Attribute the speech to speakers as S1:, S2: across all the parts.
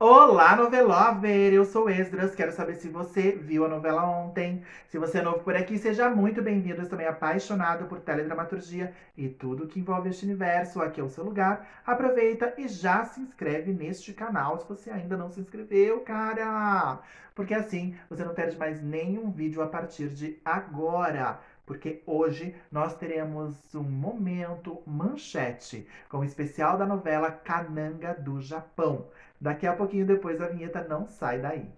S1: Olá, novelover! Eu sou Esdras. Quero saber se você viu a novela ontem. Se você é novo por aqui, seja muito bem-vindo. Eu também apaixonado por teledramaturgia e tudo que envolve este universo. Aqui é o seu lugar. Aproveita e já se inscreve neste canal se você ainda não se inscreveu, cara! Porque assim você não perde mais nenhum vídeo a partir de agora. Porque hoje nós teremos um momento manchete com o especial da novela Cananga do Japão. Daqui a pouquinho depois a vinheta, não sai daí.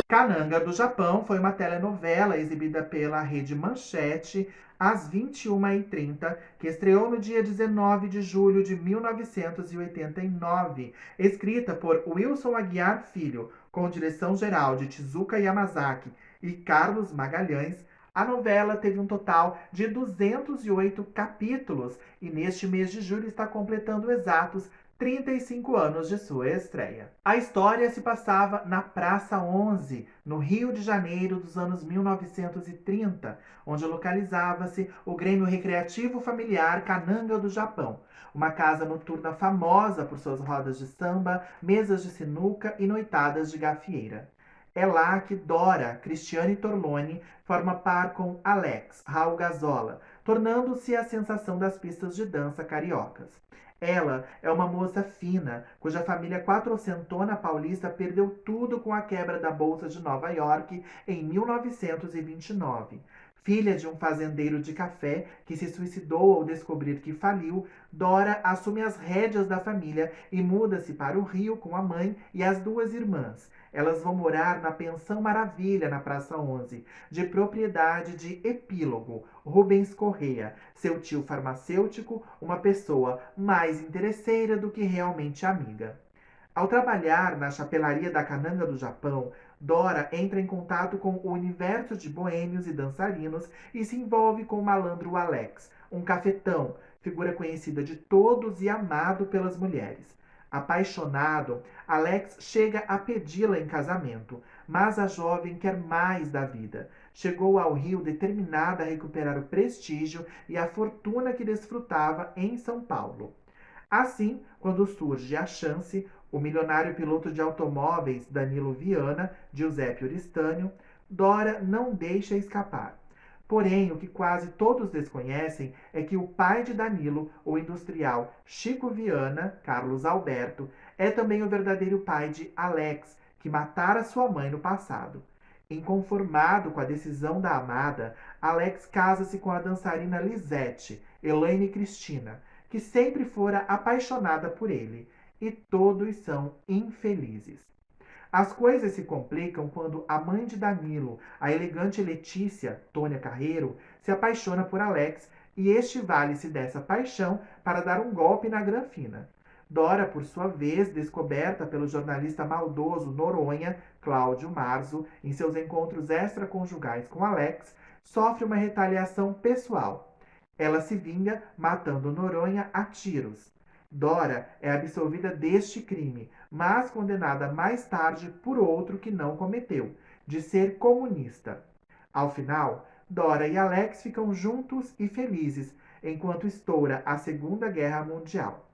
S1: Cananga do Japão foi uma telenovela exibida pela Rede Manchete às 21h30, que estreou no dia 19 de julho de 1989, escrita por Wilson Aguiar Filho, com direção geral de Tezuka Yamazaki e Carlos Magalhães. A novela teve um total de 208 capítulos e neste mês de julho está completando exatos 35 anos de sua estreia. A história se passava na Praça 11, no Rio de Janeiro dos anos 1930, onde localizava-se o Grêmio Recreativo Familiar Cananga do Japão, uma casa noturna famosa por suas rodas de samba, mesas de sinuca e noitadas de gafieira. É lá que Dora Cristiane Torlone forma par com Alex Raul Gazola, tornando-se a sensação das pistas de dança cariocas. Ela é uma moça fina, cuja família quatrocentona paulista perdeu tudo com a quebra da Bolsa de Nova York em 1929. Filha de um fazendeiro de café que se suicidou ao descobrir que faliu, Dora assume as rédeas da família e muda-se para o Rio com a mãe e as duas irmãs. Elas vão morar na Pensão Maravilha, na Praça 11, de propriedade de Epílogo, Rubens Correia, seu tio farmacêutico, uma pessoa mais interesseira do que realmente amiga. Ao trabalhar na chapelaria da Cananga do Japão, Dora entra em contato com o universo de boêmios e dançarinos e se envolve com o malandro Alex, um cafetão, figura conhecida de todos e amado pelas mulheres. Apaixonado, Alex chega a pedi-la em casamento, mas a jovem quer mais da vida. Chegou ao Rio determinada a recuperar o prestígio e a fortuna que desfrutava em São Paulo. Assim, quando surge a chance, o milionário piloto de automóveis Danilo Viana, Giuseppe Oristânio, Dora não deixa escapar. Porém, o que quase todos desconhecem é que o pai de Danilo, o industrial Chico Viana, Carlos Alberto, é também o verdadeiro pai de Alex, que matara sua mãe no passado. Inconformado com a decisão da amada, Alex casa-se com a dançarina Lisette, Elaine Cristina, que sempre fora apaixonada por ele, e todos são infelizes. As coisas se complicam quando a mãe de Danilo, a elegante Letícia, Tônia Carreiro, se apaixona por Alex e este vale-se dessa paixão para dar um golpe na Granfina. Dora, por sua vez, descoberta pelo jornalista maldoso Noronha, Cláudio Marzo, em seus encontros extraconjugais com Alex, sofre uma retaliação pessoal. Ela se vinga matando Noronha a tiros. Dora é absolvida deste crime, mas condenada mais tarde por outro que não cometeu, de ser comunista. Ao final, Dora e Alex ficam juntos e felizes, enquanto estoura a Segunda Guerra Mundial.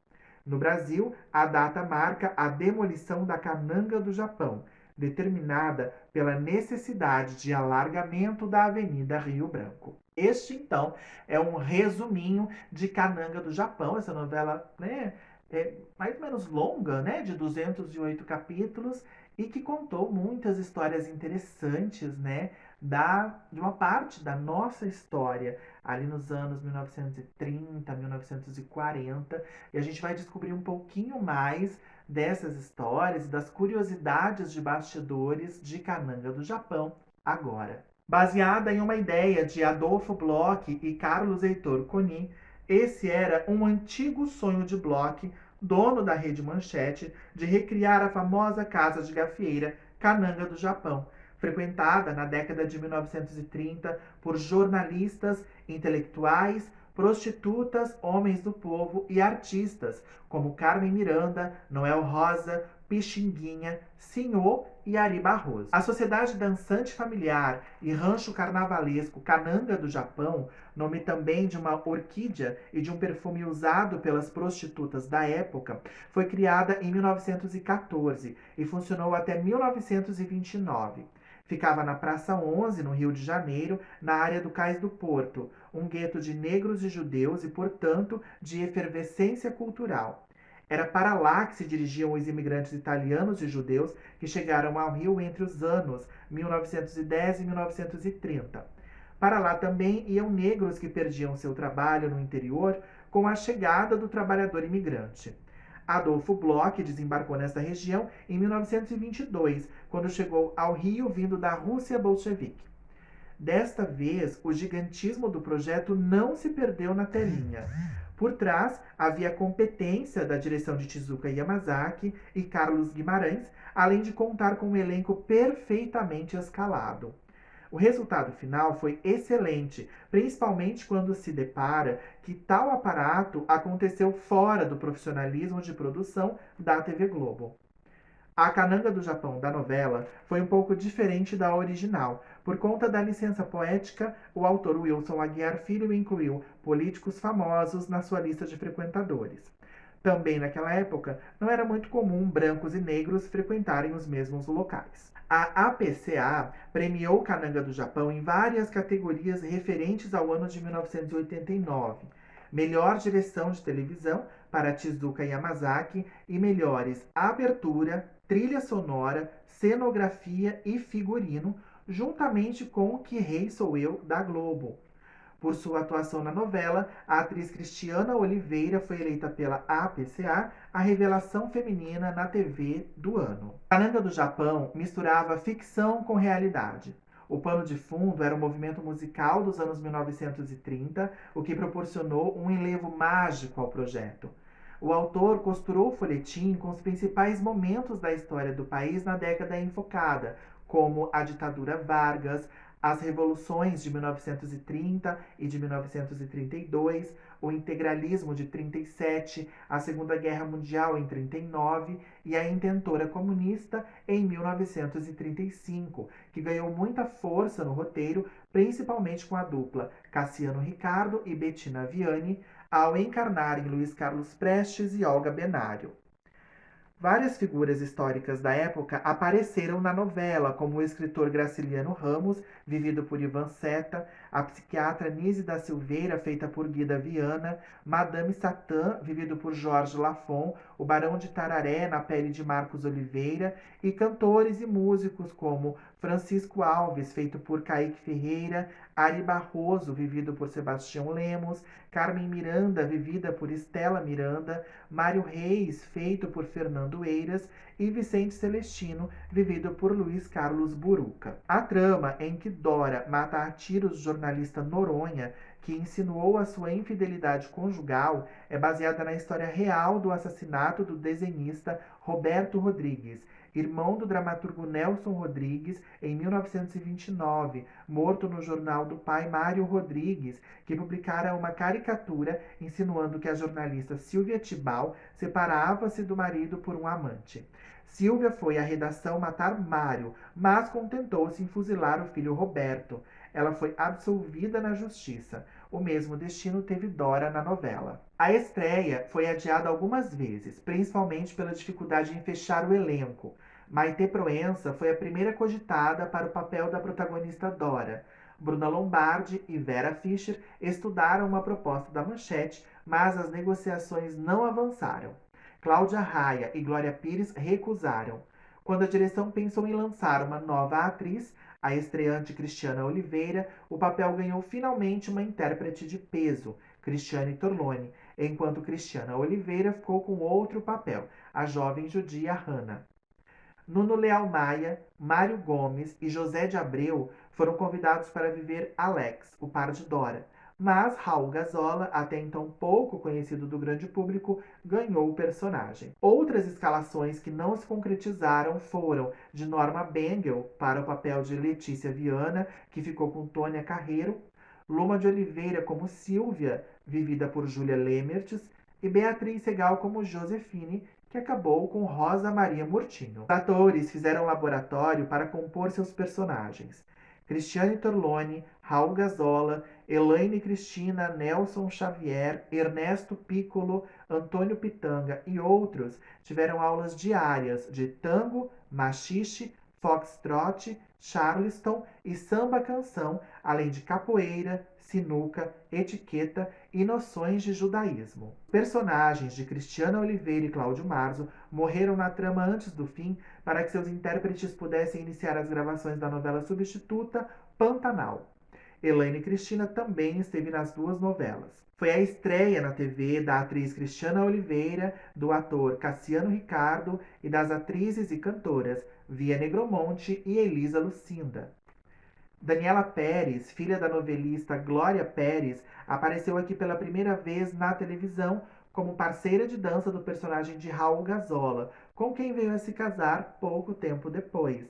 S1: No Brasil, a data marca a demolição da Cananga do Japão, determinada pela necessidade de alargamento da Avenida Rio Branco. Este, então, é um resuminho de Cananga do Japão, essa novela, né, mais ou menos longa, né, de 208 capítulos, e que contou muitas histórias interessantes, né, de uma parte da nossa história, ali nos anos 1930, 1940, e a gente vai descobrir um pouquinho mais dessas histórias e das curiosidades de bastidores de Cananga do Japão agora. Baseada em uma ideia de Adolfo Bloch e Carlos Heitor Coni, esse era um antigo sonho de Bloch, dono da Rede Manchete, de recriar a famosa casa de gafieira Cananga do Japão, frequentada na década de 1930 por jornalistas, intelectuais, prostitutas, homens do povo e artistas, como Carmen Miranda, Noel Rosa, Pixinguinha, Sinhô e Ari Barroso. A Sociedade Dançante Familiar e Rancho Carnavalesco Cananga do Japão, nome também de uma orquídea e de um perfume usado pelas prostitutas da época, foi criada em 1914 e funcionou até 1929. Ficava na Praça 11, no Rio de Janeiro, na área do Cais do Porto, um gueto de negros e judeus e, portanto, de efervescência cultural. Era para lá que se dirigiam os imigrantes italianos e judeus que chegaram ao Rio entre os anos 1910 e 1930. Para lá também iam negros que perdiam seu trabalho no interior com a chegada do trabalhador imigrante. Adolfo Bloch desembarcou nesta região em 1922, quando chegou ao Rio vindo da Rússia bolchevique. Desta vez, o gigantismo do projeto não se perdeu na telinha. Por trás, havia competência da direção de Tezuka Yamazaki e Carlos Guimarães, além de contar com um elenco perfeitamente escalado. O resultado final foi excelente, principalmente quando se depara que tal aparato aconteceu fora do profissionalismo de produção da TV Globo. A Cananga do Japão da novela foi um pouco diferente da original. Por conta da licença poética, o autor Wilson Aguiar Filho incluiu políticos famosos na sua lista de frequentadores. Também naquela época, não era muito comum brancos e negros frequentarem os mesmos locais. A APCA premiou Cananga do Japão em várias categorias referentes ao ano de 1989. Melhor direção de televisão para Tezuka Yamazaki e melhores abertura, trilha sonora, cenografia e figurino, juntamente com Que Rei Sou Eu, da Globo. Por sua atuação na novela, a atriz Cristiana Oliveira foi eleita pela APCA a revelação feminina na TV do ano. Cananga do Japão misturava ficção com realidade. O pano de fundo era o movimento musical dos anos 1930, o que proporcionou um enlevo mágico ao projeto. O autor costurou o folhetim com os principais momentos da história do país na década enfocada, como a ditadura Vargas, as revoluções de 1930 e de 1932, o integralismo de 37, a Segunda Guerra Mundial em 39 e a intentora comunista em 1935, que ganhou muita força no roteiro, principalmente com a dupla Cassiano Ricardo e Bettina Vianney, ao encarnarem Luiz Carlos Prestes e Olga Benário. Várias figuras históricas da época apareceram na novela, como o escritor Graciliano Ramos, vivido por Ivan Seta, a psiquiatra Nise da Silveira, feita por Guida Viana, Madame Satã, vivido por Jorge Lafon, o Barão de Tararé, na pele de Marcos Oliveira, e cantores e músicos como Francisco Alves, feito por Kaique Ferreira, Ari Barroso, vivido por Sebastião Lemos, Carmen Miranda, vivida por Estela Miranda, Mário Reis, feito por Fernando Eiras, e Vicente Celestino, vivido por Luiz Carlos Buruca. A trama em que Dora mata a tiros o jornalista Noronha, que insinuou a sua infidelidade conjugal, é baseada na história real do assassinato do desenhista Roberto Rodrigues, irmão do dramaturgo Nelson Rodrigues, em 1929, morto no jornal do pai Mário Rodrigues, que publicara uma caricatura insinuando que a jornalista Silvia Tibal separava-se do marido por um amante. Silvia foi à redação matar Mário, mas contentou-se em fuzilar o filho Roberto. Ela foi absolvida na justiça. O mesmo destino teve Dora na novela. A estreia foi adiada algumas vezes, principalmente pela dificuldade em fechar o elenco. Maitê Proença foi a primeira cogitada para o papel da protagonista Dora. Bruna Lombardi e Vera Fischer estudaram uma proposta da Manchete, mas as negociações não avançaram. Cláudia Raia e Glória Pires recusaram. Quando a direção pensou em lançar uma nova atriz, a estreante Cristiana Oliveira, o papel ganhou finalmente uma intérprete de peso, Cristiane Torlone, enquanto Cristiana Oliveira ficou com outro papel, a jovem judia Hannah. Nuno Leal Maia, Mário Gomes e José de Abreu foram convidados para viver Alex, o par de Dora, mas Raul Gazola, até então pouco conhecido do grande público, ganhou o personagem. Outras escalações que não se concretizaram foram de Norma Bengel para o papel de Letícia Viana, que ficou com Tônia Carreiro, Luma de Oliveira como Silvia, vivida por Júlia Lemertz, e Beatriz Segal como Josefine, que que acabou com Rosa Maria Murtinho. Os atores fizeram um laboratório para compor seus personagens. Cristiane Torlone, Raul Gazola, Elaine Cristina, Nelson Xavier, Ernesto Piccolo, Antônio Pitanga e outros tiveram aulas diárias de tango, machixe, foxtrot, charleston e samba-canção, além de capoeira, sinuca, etiqueta e noções de judaísmo. Personagens de Cristiana Oliveira e Cláudio Marzo morreram na trama antes do fim para que seus intérpretes pudessem iniciar as gravações da novela substituta Pantanal. Elaine Cristina também esteve nas duas novelas. Foi a estreia na TV da atriz Cristiana Oliveira, do ator Cassiano Ricardo e das atrizes e cantoras Via Negromonte e Elisa Lucinda. Daniela Pérez, filha da novelista Glória Pérez, apareceu aqui pela primeira vez na televisão como parceira de dança do personagem de Raul Gazola, com quem veio a se casar pouco tempo depois.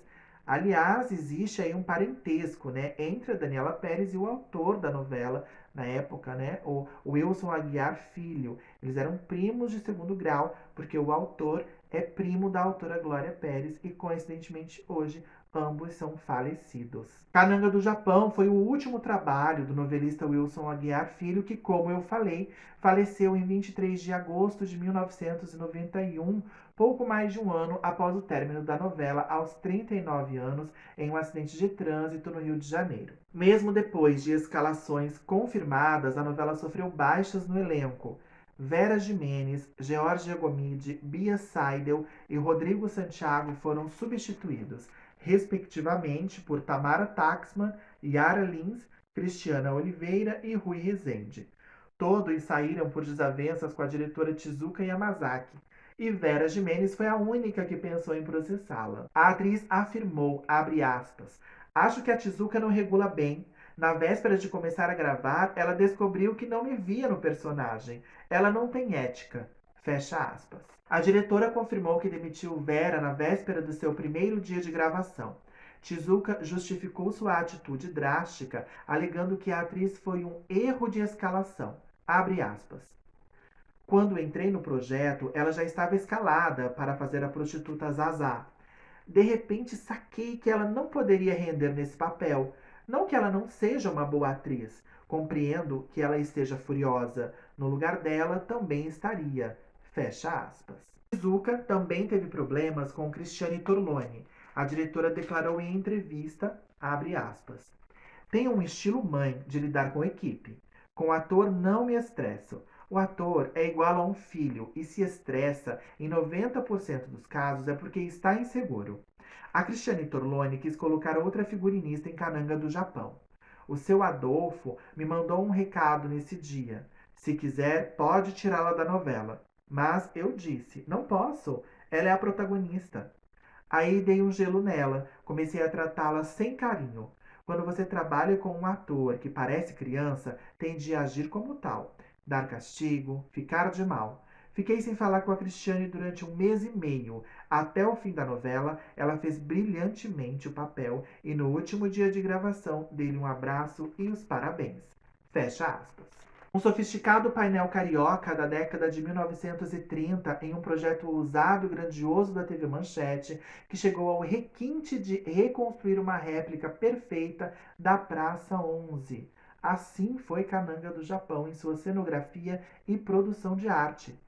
S1: Aliás, existe aí um parentesco, né, entre a Daniela Pérez e o autor da novela, na época, né, o Wilson Aguiar Filho. Eles eram primos de segundo grau, porque o autor é primo da autora Glória Pérez e, coincidentemente, hoje ambos são falecidos. Cananga do Japão foi o último trabalho do novelista Wilson Aguiar Filho, que, como eu falei, faleceu em 23 de agosto de 1991, pouco mais de um ano após o término da novela, aos 39 anos, em um acidente de trânsito no Rio de Janeiro. Mesmo depois de escalações confirmadas, a novela sofreu baixas no elenco. Vera Jimenez, Georgia Gomide, Bia Seidel e Rodrigo Santiago foram substituídos, respectivamente, por Tamara Taxman, Yara Lins, Cristiana Oliveira e Rui Rezende. Todos saíram por desavenças com a diretora Tezuka Yamazaki, e Vera Jimenez foi a única que pensou em processá-la. A atriz afirmou, abre aspas, acho que a Tezuka não regula bem. Na véspera de começar a gravar, ela descobriu que não me via no personagem. Ela não tem ética. Fecha aspas. A diretora confirmou que demitiu Vera na véspera do seu primeiro dia de gravação. Tezuka justificou sua atitude drástica, alegando que a atriz foi um erro de escalação. Abre aspas. Quando entrei no projeto, ela já estava escalada para fazer a prostituta Zazá. De repente, saquei que ela não poderia render nesse papel. Não que ela não seja uma boa atriz. Compreendo que ela esteja furiosa. No lugar dela, também estaria. Fecha aspas. Tezuka também teve problemas com Cristiane Torlone. A diretora declarou em entrevista, abre aspas, tenho um estilo mãe de lidar com equipe. Com o ator não me estresso. O ator é igual a um filho e se estressa, em 90% dos casos, é porque está inseguro. A Cristiane Torlone quis colocar outra figurinista em Cananga do Japão. O seu Adolfo me mandou um recado nesse dia. Se quiser, pode tirá-la da novela. Mas eu disse, não posso, ela é a protagonista. Aí dei um gelo nela, comecei a tratá-la sem carinho. Quando você trabalha com um ator que parece criança, tem de agir como tal. Dar castigo, ficar de mal. Fiquei sem falar com a Cristiane durante 1 mês e meio. Até o fim da novela, ela fez brilhantemente o papel e no último dia de gravação dei-lhe um abraço e os parabéns. Fecha aspas. Um sofisticado painel carioca da década de 1930 em um projeto ousado e grandioso da TV Manchete, que chegou ao requinte de reconstruir uma réplica perfeita da Praça 11. Assim foi Cananga do Japão em sua cenografia e produção de arte.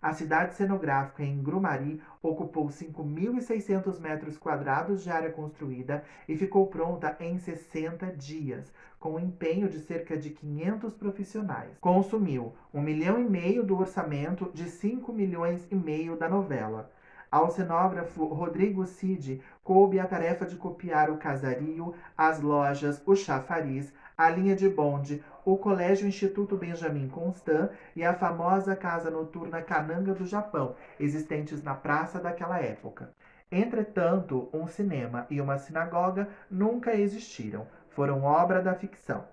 S1: A cidade cenográfica em Grumari ocupou 5.600 metros quadrados de área construída e ficou pronta em 60 dias, com o empenho de cerca de 500 profissionais. Consumiu 1,5 milhão do orçamento de 5,5 milhões da novela. Ao cenógrafo Rodrigo Cid coube a tarefa de copiar o casario, as lojas, o chafariz, a linha de bonde, o Colégio Instituto Benjamin Constant e a famosa casa noturna Cananga do Japão, existentes na praça daquela época. Entretanto, um cinema e uma sinagoga nunca existiram, foram obra da ficção.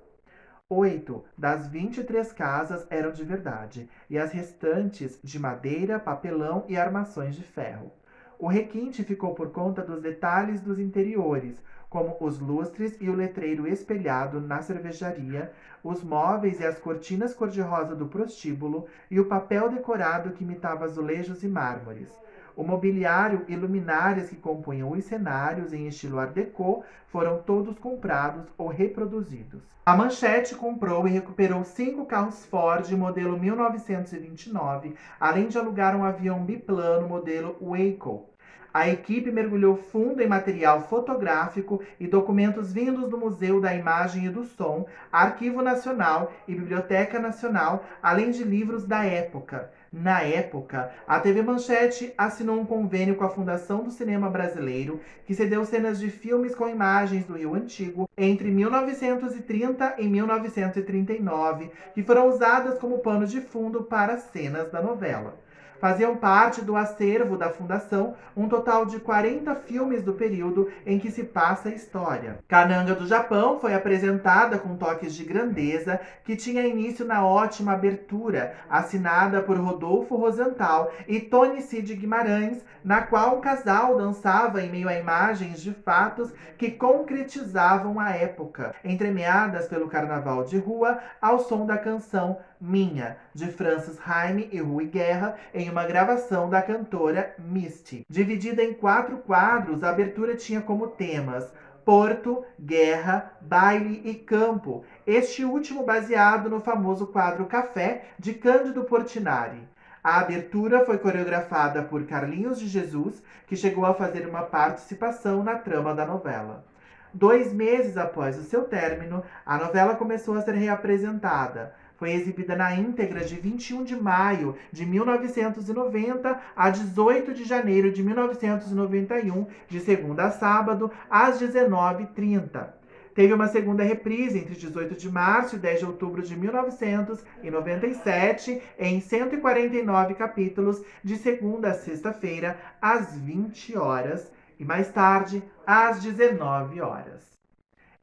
S1: 8 das 23 casas eram de verdade, e as restantes de madeira, papelão e armações de ferro. O requinte ficou por conta dos detalhes dos interiores, como os lustres e o letreiro espelhado na cervejaria, os móveis e as cortinas cor-de-rosa do prostíbulo e o papel decorado que imitava azulejos e mármores. O mobiliário e luminárias que compunham os cenários em estilo Art Deco foram todos comprados ou reproduzidos. A Manchete comprou e recuperou 5 carros Ford modelo 1929, além de alugar um avião biplano modelo Waco. A equipe mergulhou fundo em material fotográfico e documentos vindos do Museu da Imagem e do Som, Arquivo Nacional e Biblioteca Nacional, além de livros da época. Na época, a TV Manchete assinou um convênio com a Fundação do Cinema Brasileiro, que cedeu cenas de filmes com imagens do Rio Antigo entre 1930 e 1939, que foram usadas como pano de fundo para cenas da novela. Faziam parte do acervo da Fundação um total de 40 filmes do período em que se passa a história. Kananga do Japão foi apresentada com toques de grandeza, que tinha início na ótima abertura, assinada por Rodolfo Rosenthal e Tony Cid Guimarães, na qual um casal dançava em meio a imagens de fatos que concretizavam a época, entremeadas pelo carnaval de rua ao som da canção Minha, de Francis Haime e Rui Guerra, em uma gravação da cantora Misty. Dividida em 4 quadros, a abertura tinha como temas Porto, Guerra, Baile e Campo, este último baseado no famoso quadro Café, de Cândido Portinari. A abertura foi coreografada por Carlinhos de Jesus, que chegou a fazer uma participação na trama da novela. 2 meses após o seu término, a novela começou a ser reapresentada. Foi exibida na íntegra de 21 de maio de 1990 a 18 de janeiro de 1991, de segunda a sábado, às 19h30. Teve uma segunda reprise entre 18 de março e 10 de outubro de 1997, em 149 capítulos, de segunda a sexta-feira, às 20 horas, e mais tarde, às 19 horas.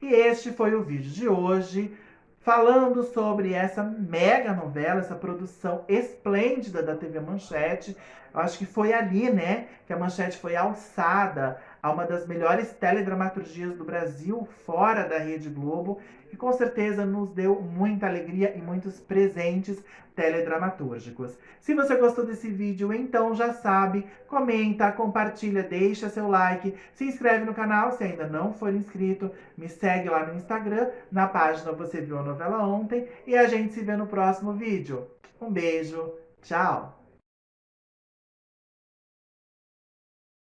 S1: E este foi o vídeo de hoje, falando sobre essa mega novela, essa produção esplêndida da TV Manchete. Eu acho que foi ali, né, que a Manchete foi alçada a uma das melhores teledramaturgias do Brasil, fora da Rede Globo, e com certeza nos deu muita alegria e muitos presentes teledramatúrgicos. Se você gostou desse vídeo, então já sabe, comenta, compartilha, deixa seu like, se inscreve no canal se ainda não for inscrito, me segue lá no Instagram, na página Você Viu a Novela Ontem, e a gente se vê no próximo vídeo. Um beijo, tchau!